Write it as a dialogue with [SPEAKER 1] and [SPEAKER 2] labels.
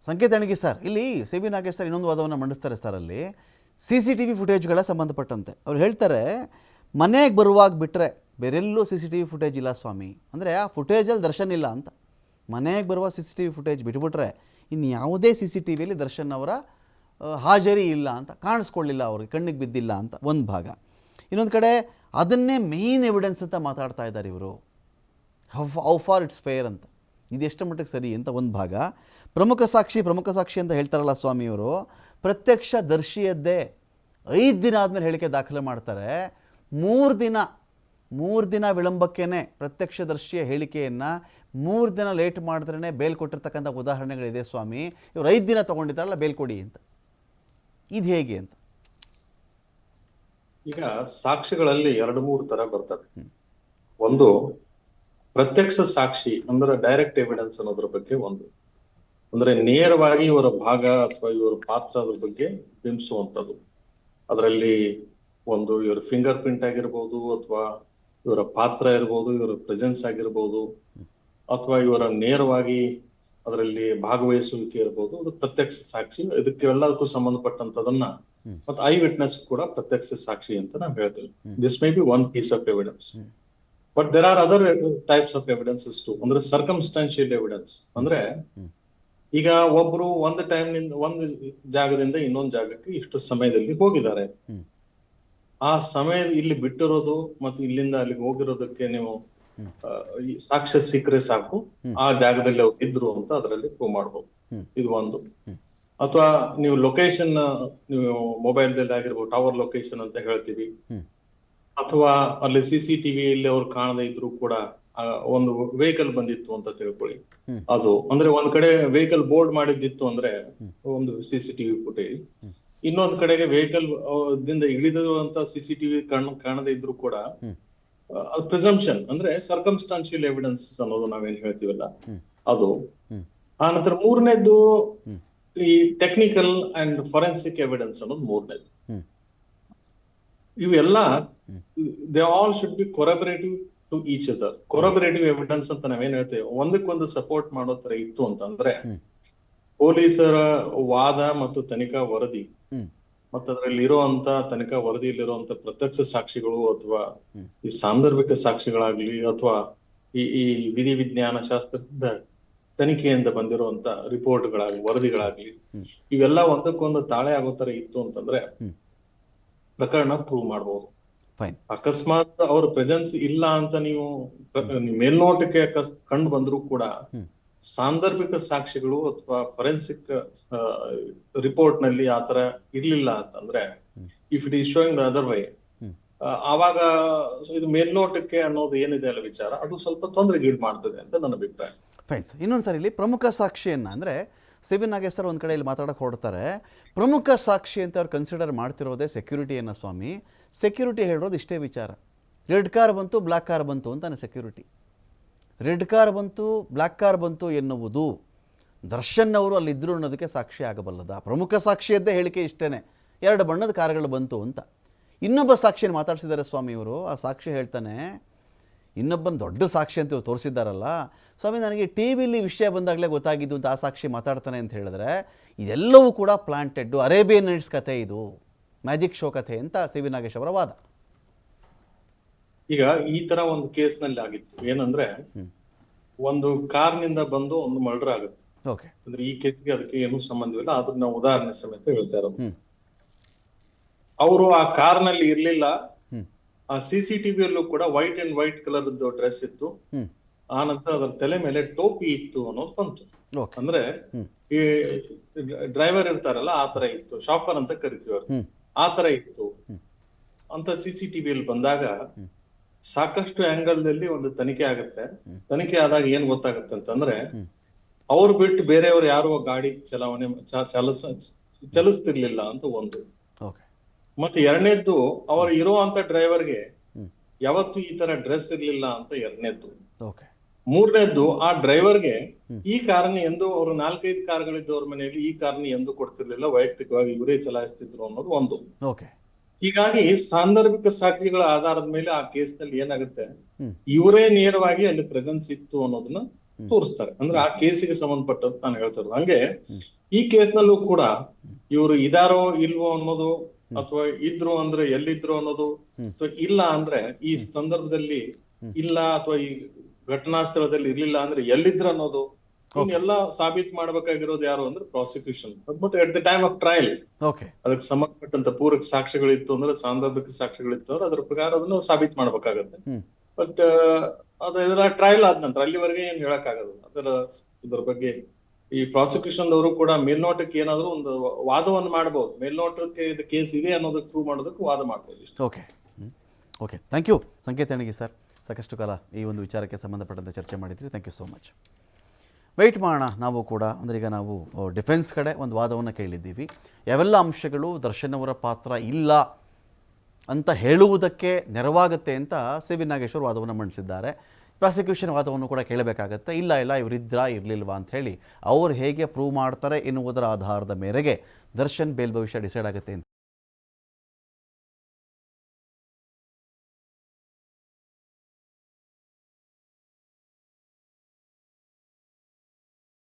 [SPEAKER 1] ಸಂಕೇತ್ ಅಣಗಿ ಸರ್, ಇಲ್ಲಿ C V Nagesh sir ಇನ್ನೊಂದು ವಾದವನ್ನು ಮಂಡಿಸ್ತಾರೆ ಸರ್. ಅಲ್ಲಿ CCTV ಫುಟೇಜ್ಗಳ ಸಂಬಂಧಪಟ್ಟಂತೆ ಅವ್ರು ಹೇಳ್ತಾರೆ, ಮನೆಗೆ ಬರುವಾಗ ಬಿಟ್ಟರೆ ಬೇರೆಲ್ಲೂ CCTV ಫುಟೇಜ್ ಇಲ್ಲ ಸ್ವಾಮಿ. ಅಂದರೆ ಆ ಫುಟೇಜಲ್ಲಿ ದರ್ಶನ್ ಇಲ್ಲ ಅಂತ. ಮನೆಗೆ ಬರುವ CCTV ಫುಟೇಜ್ ಬಿಟ್ಬಿಟ್ರೆ ಇನ್ನು ಯಾವುದೇ CCTVಯಲ್ಲಿ ದರ್ಶನ್ ಅವರ ಹಾಜರಿ ಇಲ್ಲ ಅಂತ, ಕಾಣಿಸ್ಕೊಳ್ಳಿಲ್ಲ, ಅವ್ರಿಗೆ ಕಣ್ಣಿಗೆ ಬಿದ್ದಿಲ್ಲ ಅಂತ ಒಂದು ಭಾಗ. ಇನ್ನೊಂದು ಕಡೆ ಅದನ್ನೇ ಮೇಯ್ನ್ ಎವಿಡೆನ್ಸ್ ಅಂತ ಮಾತಾಡ್ತಾ ಇದ್ದಾರೆ ಇವರು. ಹೌ ಫಾರ್ ಇಟ್ಸ್ ಫೇರ್ ಅಂತ, ಇದೆಷ್ಟು ಮಟ್ಟಿಗೆ ಸರಿ ಅಂತ ಒಂದು ಭಾಗ. ಪ್ರಮುಖ ಸಾಕ್ಷಿ ಅಂತ ಹೇಳ್ತಾರಲ್ಲ ಸ್ವಾಮಿಯವರು, ಪ್ರತ್ಯಕ್ಷ ದರ್ಶಿಯದ್ದೇ 5 ದಿನ ಆದಮೇಲೆ ಹೇಳಿಕೆ ದಾಖಲೆ ಮಾಡ್ತಾರೆ. 3 ದಿನ ವಿಳಂಬಕ್ಕೇ ಪ್ರತ್ಯಕ್ಷದರ್ಶಿಯ ಹೇಳಿಕೆಯನ್ನು 3 ದಿನ ಲೇಟ್ ಮಾಡಿದ್ರೇ ಬೇಲ್ ಕೊಟ್ಟಿರ್ತಕ್ಕಂಥ ಉದಾಹರಣೆಗಳಿದೆ ಸ್ವಾಮಿ. ಇವರು 5 ದಿನ ತೊಗೊಂಡಿದ್ದಾರಲ್ಲ ಬೇಲ್ ಕೊಡಿ ಅಂತ. ಇದು ಹೇಗೆ ಅಂತ?
[SPEAKER 2] ಈಗ ಸಾಕ್ಷಿಗಳಲ್ಲಿ 2-3 ತರ ಬರ್ತವೆ. ಒಂದು ಪ್ರತ್ಯಕ್ಷ ಸಾಕ್ಷಿ ಅಂದ್ರೆ ಡೈರೆಕ್ಟ್ ಎವಿಡೆನ್ಸ್ ಅನ್ನೋದ್ರ ಬಗ್ಗೆ ಒಂದು, ಅಂದ್ರೆ ನೇರವಾಗಿ ಇವರ ಭಾಗ ಅಥವಾ ಇವರ ಪಾತ್ರ ಅದ್ರ ಬಗ್ಗೆ ಬಿಂಬಿಸುವಂಥದ್ದು. ಅದರಲ್ಲಿ ಒಂದು ಇವರ ಫಿಂಗರ್ ಪ್ರಿಂಟ್ ಆಗಿರ್ಬೋದು, ಅಥವಾ ಇವರ ಪಾತ್ರ ಇರ್ಬೋದು, ಇವರ ಪ್ರೆಸೆನ್ಸ್ ಆಗಿರ್ಬೋದು, ಅಥವಾ ಇವರ ನೇರವಾಗಿ ಅದರಲ್ಲಿ ಭಾಗವಹಿಸುವಿಕೆ ಇರ್ಬೋದು, ಅದು ಪ್ರತ್ಯಕ್ಷ ಸಾಕ್ಷಿ. ಇದಕ್ಕೆಲ್ಲದಕ್ಕೂ ಸಂಬಂಧಪಟ್ಟಂತದನ್ನ ಮತ್ತು ಐ ವಿಟ್ನೆಸ್ ಕೂಡ ಪ್ರತ್ಯಕ್ಷ ಸಾಕ್ಷಿ ಅಂತ ನಾವು ಹೇಳ್ತೀವಿ. This may be one piece of evidence. But there are other types of evidences too. ಅಂದ್ರೆ ಸರ್ಕಮ್ಸ್ಟಾನ್ಷಿಯಲ್ ಎವಿಡೆನ್ಸ್ ಅಂದ್ರೆ ಈಗ ಒಬ್ರು ಒಂದು ಟೈಮ್ ನಿಂದ ಒಂದು ಜಾಗದಿಂದ ಇನ್ನೊಂದು ಜಾಗಕ್ಕೆ ಇಷ್ಟು ಸಮಯದಲ್ಲಿ ಹೋಗಿದ್ದಾರೆ. ಆ ಸಮಯ ಇಲ್ಲಿ ಬಿಟ್ಟಿರೋದು ಮತ್ತು ಇಲ್ಲಿಂದ ಅಲ್ಲಿಗೆ ಹೋಗಿರೋದಕ್ಕೆ ನೀವು ಸಾಕ್ಷ್ಯ ಸಿಕ್ಕರೆ ಸಾಕು, ಆ ಜಾಗದಲ್ಲಿ ಅವ್ರು ಇದ್ರು ಅಂತ ಅದರಲ್ಲಿ ಪ್ರೂವ್ ಮಾಡ್ಬೋದು. ಇದು ಒಂದು. ಅಥವಾ ನೀವು ಲೊಕೇಶನ್, ನೀವು ಮೊಬೈಲ್ದಲ್ಲಿ ಆಗಿರ್ಬೋದು, ಟವರ್ ಲೊಕೇಶನ್ ಅಂತ ಹೇಳ್ತೀವಿ. ಅಥವಾ ಅಲ್ಲಿ CCTV ಇಲ್ಲಿ ಅವ್ರು ಕಾಣದೇ ಇದ್ರು ಕೂಡ ಒಂದು ವೆಹಿಕಲ್ ಬಂದಿತ್ತು ಅಂತ ತಿಳ್ಕೊಳ್ಳಿ. ಅದು ಅಂದ್ರೆ ಒಂದ್ ಕಡೆ ವೆಹಿಕಲ್ ಬೋರ್ಡ್ ಮಾಡಿದ್ದಿತ್ತು ಅಂದ್ರೆ ಒಂದು CCTV ಫುಟೇಜ್, ಇನ್ನೊಂದ್ ಕಡೆಗೆ ವೆಹಿಕಲ್ ದಿಂದ ಇಳಿದಿರುವಂತ CCTV ಕಾಣದೇ ಇದ್ರು ಕೂಡ ಅದು ಪ್ರಿಸಂಪ್ಷನ್ ಅಂದ್ರೆ ಸರ್ಕಮ್ಸ್ಟಾನ್ಷಿಯಲ್ ಎವಿಡೆನ್ಸ್ ಅನ್ನೋದು ನಾವೇನ್ ಹೇಳ್ತೀವಲ್ಲ ಅದು. ಆ ನಂತರ 3ನೇದ್ದು ಈ ಟೆಕ್ನಿಕಲ್ ಅಂಡ್ ಫೊರೆನ್ಸಿಕ್ ಎವಿಡೆನ್ಸ್ ಅನ್ನೋದು 3ನೇದು. ಇವೆಲ್ಲ they all should be corroborative to each other. Corroborative evidence ಅಂತ ನಾವೇನ್ ಹೇಳ್ತೇವೆ, ಒಂದಕ್ಕೊಂದು ಸಪೋರ್ಟ್ ಮಾಡೋ ತರ ಇತ್ತು ಅಂತಂದ್ರೆ ಪೊಲೀಸರ ವಾದ ಮತ್ತು ತನಿಖಾ ವರದಿ ಮತ್ತು ಅದರಲ್ಲಿ ಇರುವಂತ ತನಿಖಾ ವರದಿಯಲ್ಲಿರುವಂತ ಪ್ರತ್ಯಕ್ಷ ಸಾಕ್ಷಿಗಳು ಅಥವಾ ಈ ಸಾಂದರ್ಭಿಕ ಸಾಕ್ಷಿಗಳಾಗ್ಲಿ ಅಥವಾ ಈ ವಿಧಿ ವಿಜ್ಞಾನ ಶಾಸ್ತ್ರದ ತನಿಖೆಯಿಂದ ಬಂದಿರುವಂತ ರಿಪೋರ್ಟ್ಗಳಾಗ್ಲಿ ವರದಿಗಳಾಗ್ಲಿ ಇವೆಲ್ಲ ಒಂದಕ್ಕೊಂದು ತಾಳೆ ಆಗೋ ತರ ಇತ್ತು ಅಂತಂದ್ರೆ ಪ್ರಕರಣ ಪ್ರೂವ್ ಮಾಡಬಹುದು. ಅಕಸ್ಮಾತ್ ಅವ್ರ ಪ್ರೆಸೆನ್ಸ್ ಇಲ್ಲ ಅಂತ ನೀವು ಮೇಲ್ನೋಟಕ್ಕೆ ಕಂಡು ಬಂದ್ರು ಕೂಡ ಸಾಂದರ್ಭಿಕ ಸಾಕ್ಷಿಗಳು ಅಥವಾ ಫೊರೆನ್ಸಿಕ್ ರಿಪೋರ್ಟ್ ನಲ್ಲಿ ಆತರ ಇರ್ಲಿಲ್ಲ ಅಂತಂದ್ರೆ, if it is showing the other way, ಆವಾಗ ಇದು ಮೇಲ್ನೋಟಕ್ಕೆ ಅನ್ನೋದು ಏನಿದೆ ಅಲ್ಲ ವಿಚಾರ, ಅದು ಸ್ವಲ್ಪ ತೊಂದರೆಗೀಡು ಮಾಡ್ತದೆ ಅಂತ ನನ್ನ ಅಭಿಪ್ರಾಯ.
[SPEAKER 1] Fine sir. ಇನ್ನೊಂದ್ಸರಿ ಇಲ್ಲಿ ಪ್ರಮುಖ ಸಾಕ್ಷಿಯನ್ನ ಅಂದ್ರೆ ಸಿ ವಿ ನಾಗೇಶ್ ಸರ್ ಒಂದು ಕಡೆಯಲ್ಲಿ ಮಾತಾಡಕ್ಕೆ ಹೊರಡ್ತಾರೆ. ಪ್ರಮುಖ ಸಾಕ್ಷಿ ಅಂತ ಅವ್ರು ಕನ್ಸಿಡರ್ ಮಾಡ್ತಿರೋದೇ ಸೆಕ್ಯೂರಿಟಿಯನ್ನು ಸ್ವಾಮಿ. ಸೆಕ್ಯೂರಿಟಿ ಹೇಳೋದು ಇಷ್ಟೇ ವಿಚಾರ, ರೆಡ್ ಕಾರ್ ಬಂತು ಬ್ಲ್ಯಾಕ್ ಕಾರ್ ಬಂತು ಅಂತಾನೆ ಸೆಕ್ಯೂರಿಟಿ. ರೆಡ್ ಕಾರ್ ಬಂತು ಬ್ಲ್ಯಾಕ್ ಕಾರ್ ಬಂತು ಎನ್ನುವುದು ದರ್ಶನ್ ಅವರು ಅಲ್ಲಿದ್ದರು ಅನ್ನೋದಕ್ಕೆ ಸಾಕ್ಷಿ ಆಗಬಲ್ಲದ? ಪ್ರಮುಖ ಸಾಕ್ಷಿಯದ್ದೇ ಹೇಳಿಕೆ ಇಷ್ಟೇ, 2 ಬಣ್ಣದ ಕಾರುಗಳು ಬಂತು ಅಂತ. ಇನ್ನೊಬ್ಬ ಸಾಕ್ಷಿಯನ್ನು ಮಾತಾಡ್ಸಿದ್ದಾರೆ ಸ್ವಾಮಿ ಇವರು. ಆ ಸಾಕ್ಷಿ ಹೇಳ್ತಾನೆ, ಇನ್ನೊಬ್ಬನ ದೊಡ್ಡ ಸಾಕ್ಷಿ ಅಂತ ಇವ್ರು ತೋರಿಸಿದ್ದಾರಲ್ಲ ಸ್ವಾಮಿ, ನನಗೆ TV ವಿಷಯ ಬಂದಾಗಲೇ ಗೊತ್ತಾಗಿದ್ದು ಅಂತ ಆ ಸಾಕ್ಷಿ ಮಾತಾಡ್ತಾನೆ ಅಂತ ಹೇಳಿದ್ರೆ, ಇದೆಲ್ಲವೂ ಕೂಡ ಪ್ಲಾಂಟೆಡ್ಡು, ಅರೇಬಿಯನ್ ನೈಟ್ಸ್ ಕಥೆ, ಇದು ಮ್ಯಾಜಿಕ್ ಶೋ ಕಥೆ ಅಂತ ಸಿ ವಿ ನಾಗೇಶ್ ಅವರ ವಾದ.
[SPEAKER 2] ಈಗ ಈ ತರ ಒಂದು ಕೇಸ್ ನಲ್ಲಿ ಆಗಿತ್ತು ಏನಂದ್ರೆ, ಒಂದು ಕಾರ್ನಿಂದ ಬಂದು ಒಂದು ಮರ್ಡರ್ ಆಗುತ್ತೆ. ಅಂದ್ರೆ ಈ ಕೇಸ್ಗೆ ಅದಕ್ಕೆ ಏನೂ ಸಂಬಂಧವಿಲ್ಲ, ಆದ್ರೂ ನಾವು ಉದಾಹರಣೆ ಸಮೇತ ಹೇಳ್ತಾ ಇರೋದು. ಅವರು ಆ ಕಾರ್ ನಲ್ಲಿ ಇರ್ಲಿಲ್ಲ. ಆ CCTVಯಲ್ಲೂ ಕೂಡ white and white colour dress ಇತ್ತು. ಆ ನಂತರ ಅದರ ತಲೆ ಮೇಲೆ ಟೋಪಿ ಇತ್ತು ಅನ್ನೋದು ಬಂತು. ಅಂದ್ರೆ ಈ ಡ್ರೈವರ್ ಇರ್ತಾರಲ್ಲ ಆ ತರ ಇತ್ತು, ಶಾಫರ್ ಅಂತ ಕರಿತೀವಿ ಅವ್ರು, ಆ ತರ ಇತ್ತು ಅಂತ CCTVಯಲ್ಲಿ ಬಂದಾಗ ಸಾಕಷ್ಟು ಆಂಗಲ್ ದಲ್ಲಿ ಒಂದು ತನಿಖೆ ಆಗುತ್ತೆ. ತನಿಖೆ ಆದಾಗ ಏನ್ ಗೊತ್ತಾಗುತ್ತೆ ಅಂತಂದ್ರೆ, ಅವ್ರು ಬಿಟ್ಟು ಬೇರೆಯವ್ರು ಯಾರು ಗಾಡಿ ಚಲಾವಣೆ ಚಲಿಸ್ತಿರ್ಲಿಲ್ಲ ಅಂತ ಒಂದು. ಮತ್ತೆ 2ನೇದ್ದು, ಅವರು ಇರುವಂತ ಡ್ರೈವರ್ಗೆ ಯಾವತ್ತು ಈ ತರ ಡ್ರೆಸ್ ಇರ್ಲಿಲ್ಲ ಅಂತ 2ನೇದ್ದು. 3ನೇದ್ದು, ಆ ಡ್ರೈವರ್ಗೆ ಈ ಕಾರ್ನ ಎಂದು ಅವರು 4-5 ಕಾರ್ಗಳಿದ್ದವ್ರ ಮನೆಯಲ್ಲಿ ಈ ಕಾರ್ನ ಎಂದು ಕೊಡ್ತಿರ್ಲಿಲ್ಲ, ವೈಯಕ್ತಿಕವಾಗಿ ಇವರೇ ಚಲಾಯಿಸ್ತಿದ್ರು ಅನ್ನೋದು ಒಂದು. ಹೀಗಾಗಿ ಸಾಂದರ್ಭಿಕ ಸಾಕ್ಷಿಗಳ ಆಧಾರದ ಮೇಲೆ ಆ ಕೇಸ್ ನಲ್ಲಿ ಏನಾಗುತ್ತೆ, ಇವರೇ ನೇರವಾಗಿ ಅಲ್ಲಿ ಪ್ರೆಸೆನ್ಸ್ ಇತ್ತು ಅನ್ನೋದನ್ನ ತೋರಿಸ್ತಾರೆ. ಅಂದ್ರೆ ಆ ಕೇಸಿಗೆ ಸಂಬಂಧಪಟ್ಟಂತ ನಾನು ಹೇಳ್ತಿರೋದು. ಹಂಗೆ ಈ ಕೇಸ್ನಲ್ಲೂ ಕೂಡ ಇವರು ಇದಾರೋ ಇಲ್ವೋ ಅನ್ನೋದು, ಅಥವಾ ಇದ್ರು ಅಂದ್ರೆ ಎಲ್ಲಿದ್ರು ಅನ್ನೋದು, ಅಥವಾ ಇಲ್ಲ ಅಂದ್ರೆ ಈ ಸಂದರ್ಭದಲ್ಲಿ ಇಲ್ಲ, ಅಥವಾ ಈ ಘಟನಾ ಸ್ಥಳದಲ್ಲಿ ಇರ್ಲಿಲ್ಲ ಅಂದ್ರೆ ಎಲ್ಲಿದ್ರು ಅನ್ನೋದು, ಇವನ್ನೆಲ್ಲ ಸಾಬೀತ್ ಮಾಡ್ಬೇಕಾಗಿರೋದು ಯಾರು ಅಂದ್ರೆ prosecution. But at the time of trial
[SPEAKER 1] okay
[SPEAKER 2] ಅದಕ್ಕೆ ಸಂಬಂಧಪಟ್ಟಂತ ಪೂರಕ ಸಾಕ್ಷ್ಯಗಳಿತ್ತು ಅಂದ್ರೆ, ಸಾಂದರ್ಭಿಕ ಸಾಕ್ಷ್ಯಗಳಿತ್ತು ಅಂದ್ರೆ ಅದ್ರ ಪ್ರಕಾರ ಅದನ್ನ ಸಾಬೀತ್ ಮಾಡ್ಬೇಕಾಗತ್ತೆ. ಬಟ್ ಅದು ಇದರ ಟ್ರಯಲ್ ಆದ ನಂತರ ಅಲ್ಲಿವರೆಗೆ ಏನ್ ಹೇಳಕ್ ಆಗಲ್ಲ ಇದ್ರ ಬಗ್ಗೆ. ಈ ಪ್ರಾಸಿಕ್ಯೂಷನ್ ಅವರು ಕೂಡ ಮೇಲ್ನೋಟಕ್ಕೆ ಏನಾದ್ರು ಒಂದು ವಾದವನ್ನು ಮಾಡಬಹುದು, ಮೇಲ್ನೋಟಕ್ಕೆ ಇದು ಕೇಸ್ ಇದೆ ಅನ್ನೋದಕ್ಕೆ ಪ್ರೂವ್ ಮಾಡೋದಕ್ಕೆ ವಾದ ಮಾಡ್ಬೋದು ಇಷ್ಟು.
[SPEAKER 1] Okay okay, thank you Sanket ಅಣಗಿ ಸರ್. ಸಾಕಷ್ಟು ಕಾಲ ಈ ಒಂದು ವಿಚಾರಕ್ಕೆ ಸಂಬಂಧಪಟ್ಟಂತೆ ಚರ್ಚೆ ಮಾಡಿದ್ರಿ. Thank you so much. Wait ಮಾಡೋಣ ನಾವು ಕೂಡ. ಅಂದರೆ ಈಗ ನಾವು ಡಿಫೆನ್ಸ್ ಕಡೆ ಒಂದು ವಾದವನ್ನು ಕೇಳಿದ್ದೀವಿ. ಯಾವೆಲ್ಲ ಅಂಶಗಳು ದರ್ಶನ್ ಅವರ ಪಾತ್ರ ಇಲ್ಲ ಅಂತ ಹೇಳುವುದಕ್ಕೆ ನೆರವಾಗುತ್ತೆ ಅಂತ ಸಿ ವಿ ನಾಗೇಶ್ವರ್ ವಾದವನ್ನು ಮಂಡಿಸಿದ್ದಾರೆ. ಪ್ರಾಸಿಕ್ಯೂಷನ್ ವಾದವನ್ನು ಕೂಡ ಕೇಳಬೇಕಾಗತ್ತೆ. ಇಲ್ಲ ಇವರಿದ್ರಾ ಇರಲಿಲ್ವಾ ಅಂತ ಹೇಳಿ ಅವ್ರು ಹೇಗೆ ಪ್ರೂವ್ ಮಾಡ್ತಾರೆ ಎನ್ನುವುದರ ಆಧಾರದ ಮೇರೆಗೆ ದರ್ಶನ್ ಬೇಲ್ ಭವಿಷ್ಯ ಡಿಸೈಡ್ ಆಗುತ್ತೆ ಅಂತ